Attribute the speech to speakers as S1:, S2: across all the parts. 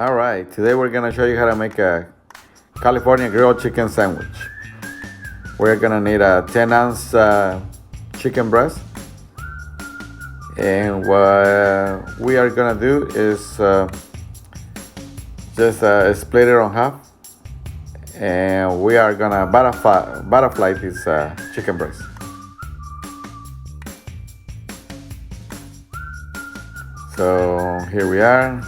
S1: All right, today we're gonna show you how to make a California grilled chicken sandwich. We're gonna need a 10-ounce chicken breast, and what we are gonna do is just split it on half, and we are gonna butterfly this chicken breast. So here we are.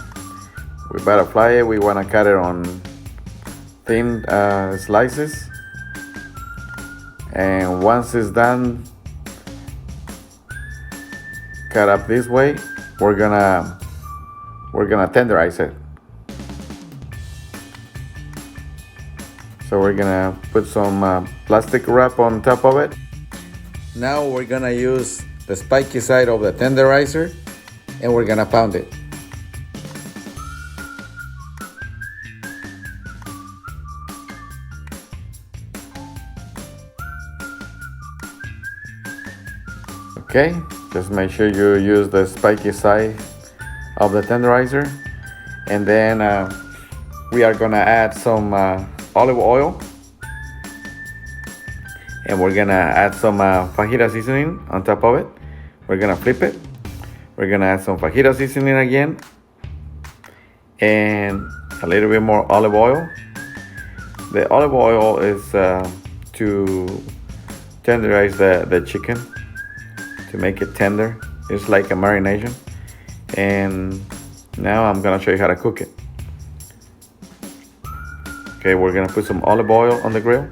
S1: We butterfly it. We want to cut it on thin slices, and once it's done, cut up this way. We're gonna tenderize it. So we're gonna put some plastic wrap on top of it. Now we're gonna use the spiky side of the tenderizer, and we're gonna pound it. Okay, just make sure you use the spiky side of the tenderizer, and then we are gonna add some olive oil, and we're gonna add some Fajita Seasoning on top of it. We're gonna flip it. We're gonna add some Fajita Seasoning again, and a little bit more olive oil. The olive oil is to tenderize the chicken, to make it tender. It's like a marination. And now I'm gonna show you how to cook it. Okay, we're gonna put some olive oil on the grill,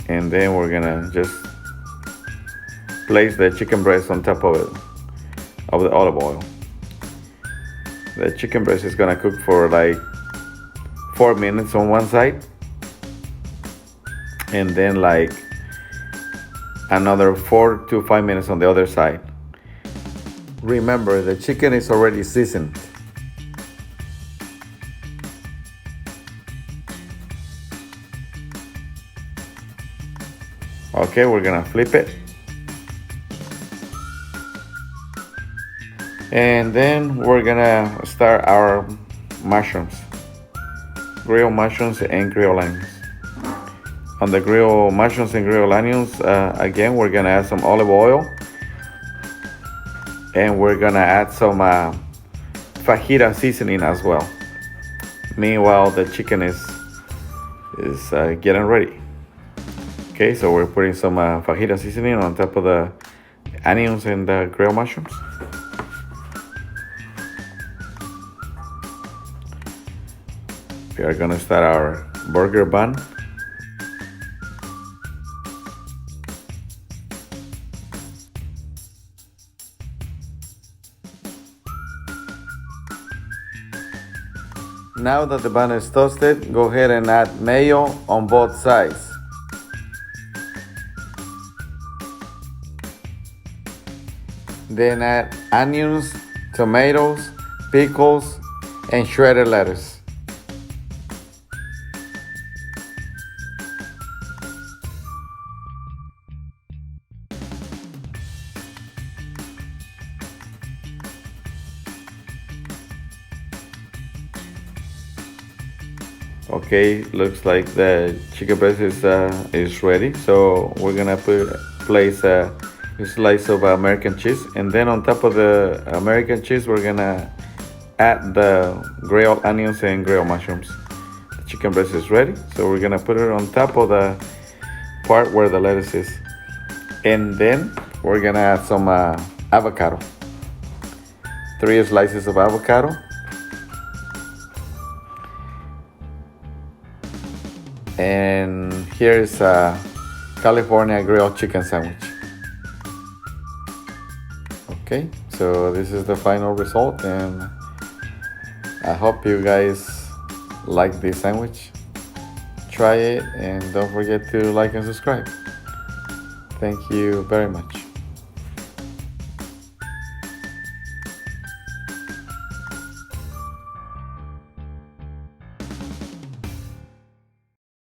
S1: and then we're gonna just place the chicken breast on top of it, of the olive oil. The chicken breast is gonna cook for like 4 minutes on one side, and then like another 4 to 5 minutes on the other side. Remember, the chicken is already seasoned. Okay, we're gonna flip it. And then we're gonna start our mushrooms, grilled mushrooms and grilled onions. On the grilled mushrooms and grilled onions, again, we're gonna add some olive oil, and we're gonna add some Fajita Seasoning as well. Meanwhile, the chicken is getting ready. Okay, so we're putting some Fajita Seasoning on top of the onions and the grilled mushrooms. We are gonna start our burger bun. Now that the bun is toasted, go ahead and add mayo on both sides. Then add onions, tomatoes, pickles, and shredded lettuce. Okay, looks like the chicken breast is ready. So we're gonna place a slice of American cheese, and then on top of the American cheese, we're gonna add the grilled onions and grilled mushrooms. The chicken breast is ready, so we're gonna put it on top of the part where the lettuce is, and then we're gonna add some avocado. 3 slices of avocado. And here is a California grilled chicken sandwich. Okay, so this is the final result, and I hope you guys like this sandwich. Try it, and don't forget to like and subscribe. Thank you very much.